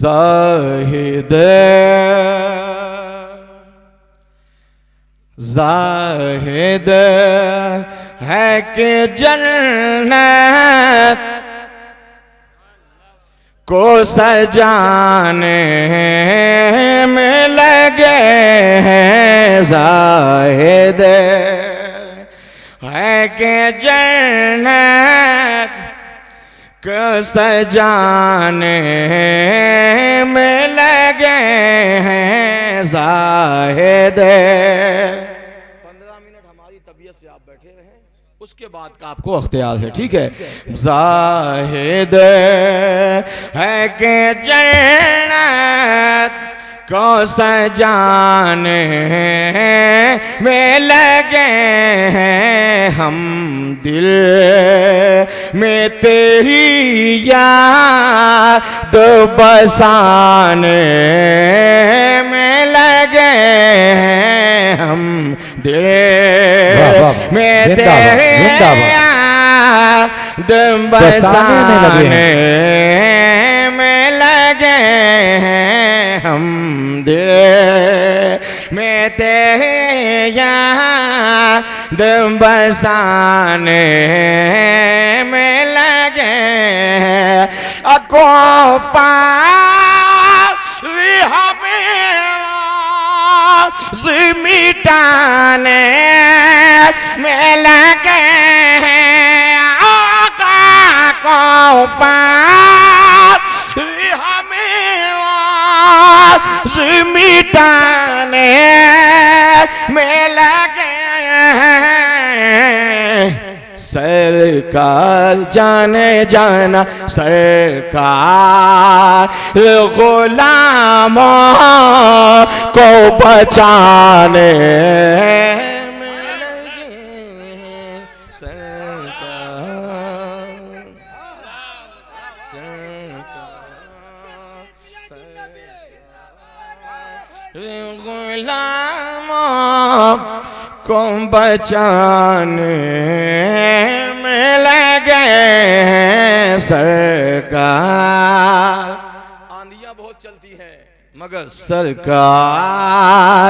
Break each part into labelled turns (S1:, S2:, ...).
S1: ज़ाहिद ज़ाहिद है कि जन्नत को सजाने में लगे हैं। ज़ाहिद है कि जन्नत को सजाने में लगे हैं। ज़ाहिद 15 मिनट हमारी तबीयत से आप बैठे रहें, उसके बाद का आपको अख्तियार है, ठीक है। ज़ाहिद है कि जन्नत को सजाने में लगे हैं हम, दिल में तेरी याद बसाने में लगे हैं हम, दिल में तेरी याद बसाने में लगे हैं हम, दिल में तेरी याद बसाने में लगे हैं। अकोफा हमें मिटाने में लगे हैं। अकोफा मिटाने में लगे हैं। सरकार जाने जाना सरकार गुलामों को बचाने में लगे हैं। गुलामों को बचाने में लगे हैं सरकार। आंधियां बहुत चलती हैं मगर सरकार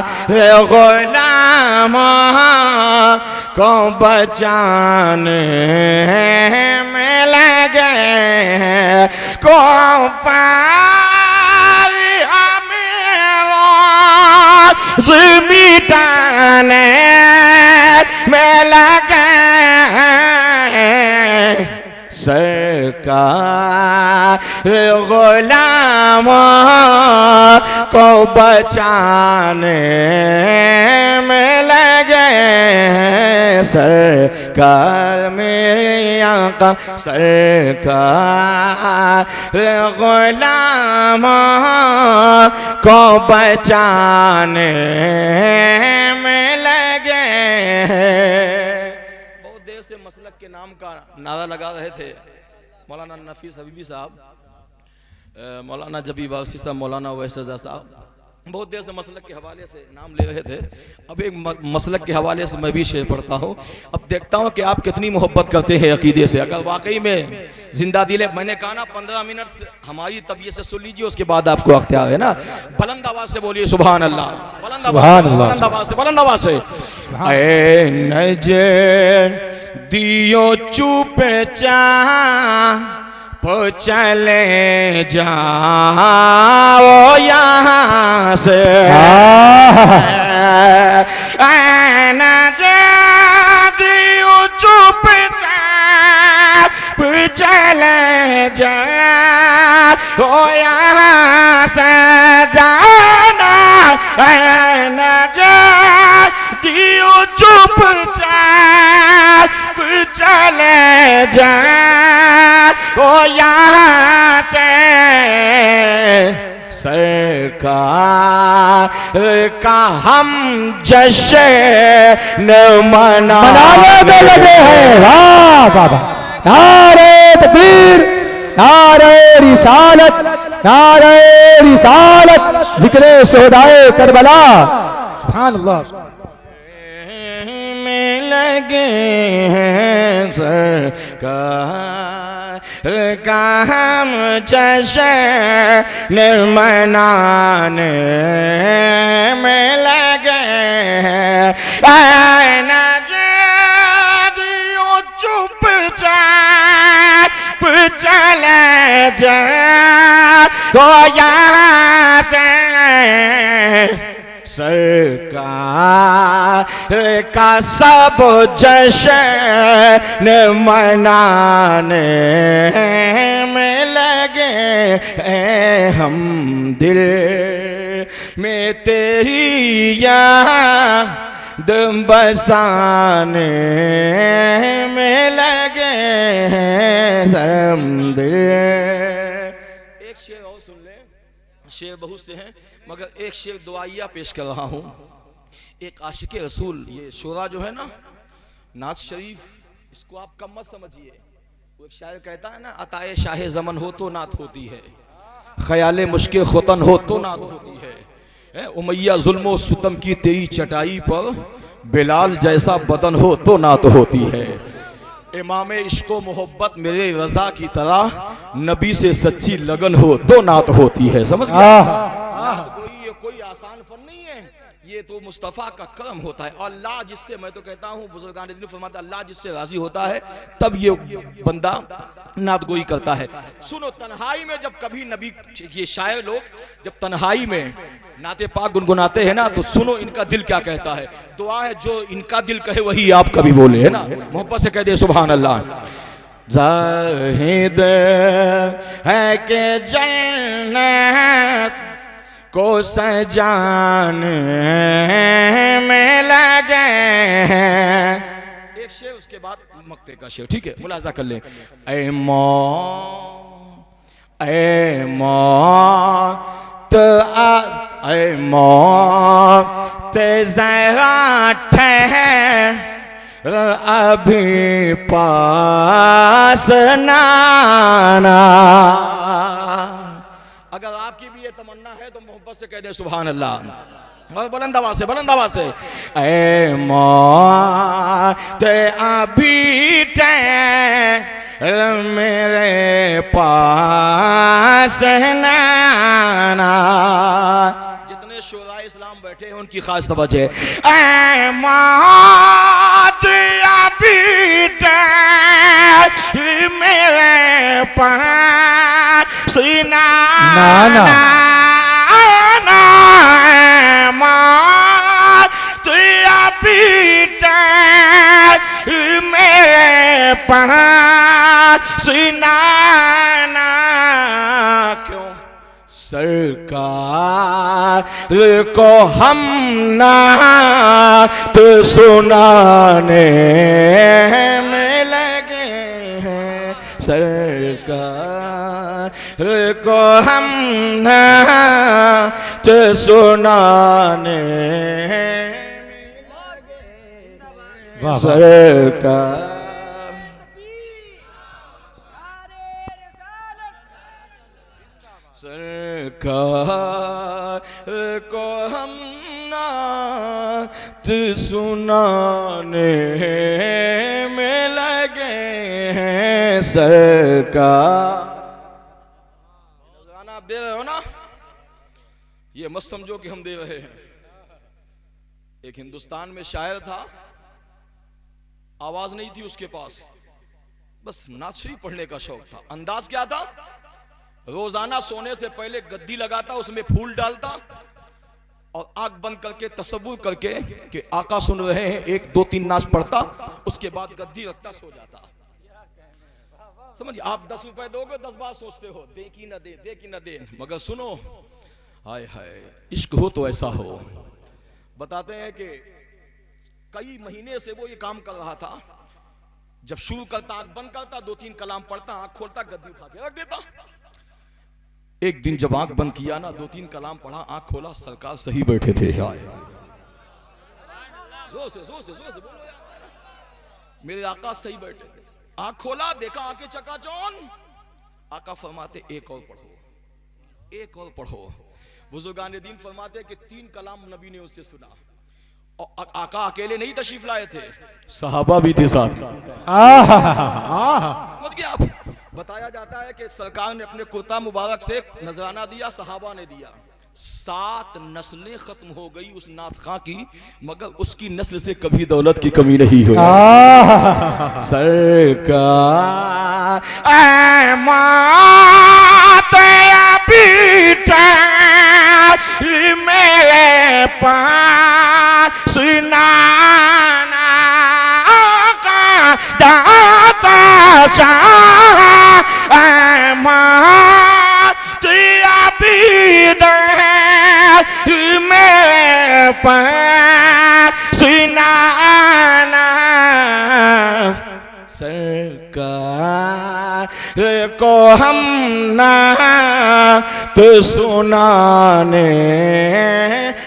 S1: गुलामों को बचाने में लगे हैं। मिटाने में लगे हैं सरकार गुलामों को बचाने में लगे हैं सरकार। मेरे आका सरकार गुलामों को बचाने में लगे हैं। बहुत देर से मसलक के नाम का नारा लगा रहे थे मौलाना नफीस हबीबी साहब, मौलाना जबी वासी साहब, मौलाना वैस रज़ा साहब, बहुत देर से मसलक के हवाले से नाम ले रहे थे। अब एक मसलक के हवाले से मैं भी शेर पढ़ता हूँ। अब देखता हूँ कि आप कितनी मोहब्बत करते हैं अकीदे से। अगर वाकई में जिंदा दिल है, मैंने कहा ना 15 मिनट हमारी तबीयत से सुन लीजिए, उसके बाद आपको अख्तियार है ना। बुलंद आवाज से बोलिए सुभान अल्लाह, बुलंद आवाज से। ऐ नजर दियो चुप चले जाओ यहाँ से, दियो चुप चले जाओ यहाँ से, जाना दियो चुप चले जाओ यहाँ से, सरकार का हम जश्न मनाने में लगे हैं। वाह बाबा, नारे तकबीर, नारे रिसालत, नारे रिसालत, जिक्र शोहदाए करबला। सुभान अल्लाह। में लगे हैं सरकार का हम जश्न मनाने में लगे हैं। चुपचाप चले जा तो यहाँ से सरकार का सब जश्न मनाने में लगे हम। दिल में तेरी याद बसाने में लगे हम। दिल एक शेर और सुन ले, शेर बहुत से हैं मगर एक शेर दुआइया पेश कर रहा हूँ। एक आशिक रसूल, ये शोरा जो है ना नाज शरीफ, इसको आप कम मत समझिए। वो एक शायर कहता है ना, अताए शाहे ज़मन हो तो नात होती है, ख्याले मुश्किल खुतन हो तो नात होती है। उमैया जुल्मो सुतम की तेरी चटाई पर बिलाल जैसा बदन हो तो नात होती है। इमाम इश्को मोहब्बत मेरे रजा की तरह नबी से सच्ची लगन हो तो नात होती है। समझ गया? ये कोई आसान फन नहीं है, ये तो मुस्तफ़ा का करम होता है। और अल्लाह जिससे, मैं तो कहता हूँ बुजुर्गान दिन फरमाते, अल्लाह जिससे राजी होता है तब ये बंदा नातगोई करता है। सुनो, तन्हाई में जब कभी नबी, ये शायर लोग जब तन्हाई में नाते पाक गुनगुनाते हैं ना, तो सुनो इनका दिल क्या कहता है। दुआ है जो इनका दिल कहे वही आप कभी बोले, है ना, मोहब्बत से कह दे सुभान अल्लाह। ज़ाहिद है कि जन्नत को सजाने में लगे हैं। एक शेर, उसके बाद मक्ते का शेर, ठीक है, मुलाजा कर ले। ऐ मौत ऐ मौत ज़रा ठहर अभी पास नाना। अगर आपकी भी ये तमन्ना है तो मोहब्बत से कह दे सुभान अल्लाह, बुलंद आवाज़ से, बुलंद आवाज़ से। ऐ मौत अभी ठहर मेरे पास नाना। जितने शोरा इस्लाम बैठे हैं उनकी खास तवज्जो है। ऐ मौत अभी ठहर मेरे पास नाना। मौत अभी ठहर मेरे पास नाना। क्यों? सरकार को हम नात सुनाने में लगे हैं। सरकार को हम नात सुनाने में सरकार। सरकार को हम नात सुनाने में लगे हैं। सरकार, गाना आप दे रहे हो ना, ये मत समझो कि हम दे रहे हैं। एक हिंदुस्तान में शायर था, आवाज नहीं थी उसके पास, बस नात शरीफ पढ़ने का शौक था। अंदाज क्या था? रोजाना सोने से पहले गद्दी लगाता, उसमें फूल डालता और आंख बंद करके तसव्वुर करके कि आका सुन रहे हैं, 1 2 3 नाच पढ़ता, उसके बाद गद्दी रखता, सो जाता। समझ? आप 10 रुपए दोगे 10 बार सोचते हो दे कि न दे, दे कि न दे, मगर सुनो, हाय हाय इश्क हो तो ऐसा हो। बताते हैं कि कई महीने से वो ये काम कर रहा था। जब शुरू करता, आंख बंद करता, 2 3 कलाम पढ़ता, आंख खोलता, गद्दी उठा के रख देता। एक दिन जब आंख बंद किया ना, 2 3 कलाम पढ़ा, आंख खोला, सरकार सही बैठे थे। जोर से जोर से जोर से बोलो यार, मेरे आका सही बैठे थे। आंख खोला, देखा आंखें चकाचौंध। आका फरमाते एक और पढ़ो, एक और पढ़ो। बुजुर्गान दीन फरमाते कि 3 कलाम नबी ने उससे सुना। और आका अकेले नहीं तशरीफ लाए थे, सहाबा भी थे साथ। बताया जाता है कि सरकार ने अपने कुर्ता मुबारक से नजराना दिया, सहाबा ने दिया। 7 नस्लें खत्म हो गई उस नाथ खां की, मगर उसकी नस्ल से कभी दौलत की कमी नहीं हुई। सरकार मेरे पास नाना का दाता मेरे पास नाना सरकार को हम ना तो सुनाने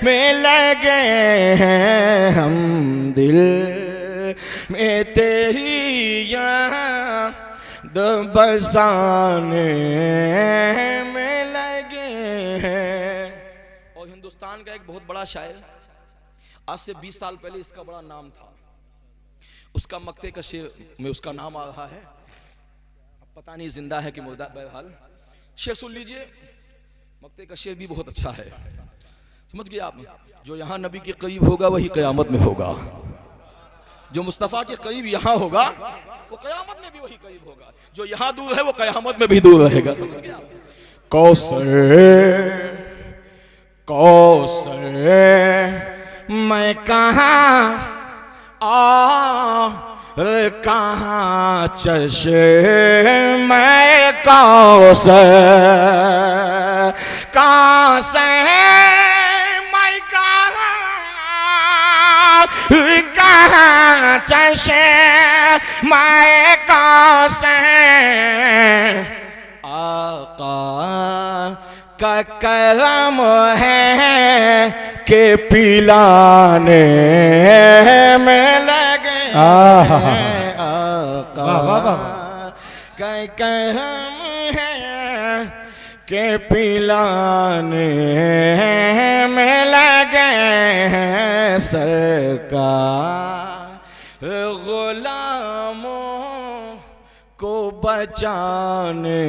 S1: में लगे हैं, हम दिल में तेरी याद बसाने में लगे हैं। और हिंदुस्तान का एक बहुत बड़ा शायर, आज से 20 साल पहले इसका बड़ा नाम था, उसका मक्ते का शेर में उसका नाम आ रहा है, अब पता नहीं जिंदा है कि मुर्दा। बहरहाल शेर सुन लीजिए, मक्ते का शेर भी बहुत अच्छा है, समझ गए आप। जो यहाँ नबी के करीब होगा वही कयामत में होगा, जो मुस्तफ़ा के करीब यहाँ होगा वो कयामत में भी वही करीब होगा, जो यहाँ दूर है वो कयामत में भी दूर रहेगा, समझ गए आप। कौसर कौसर मैं कहाँ कहाँ चश्मे कौसर, कहाँ से मैं कहाँ चश्मे कौसर, आका का करम है के पिलाने में लगे आका का करम है के पिलाने में लगे हैं, सरकार गुलामों को बचाने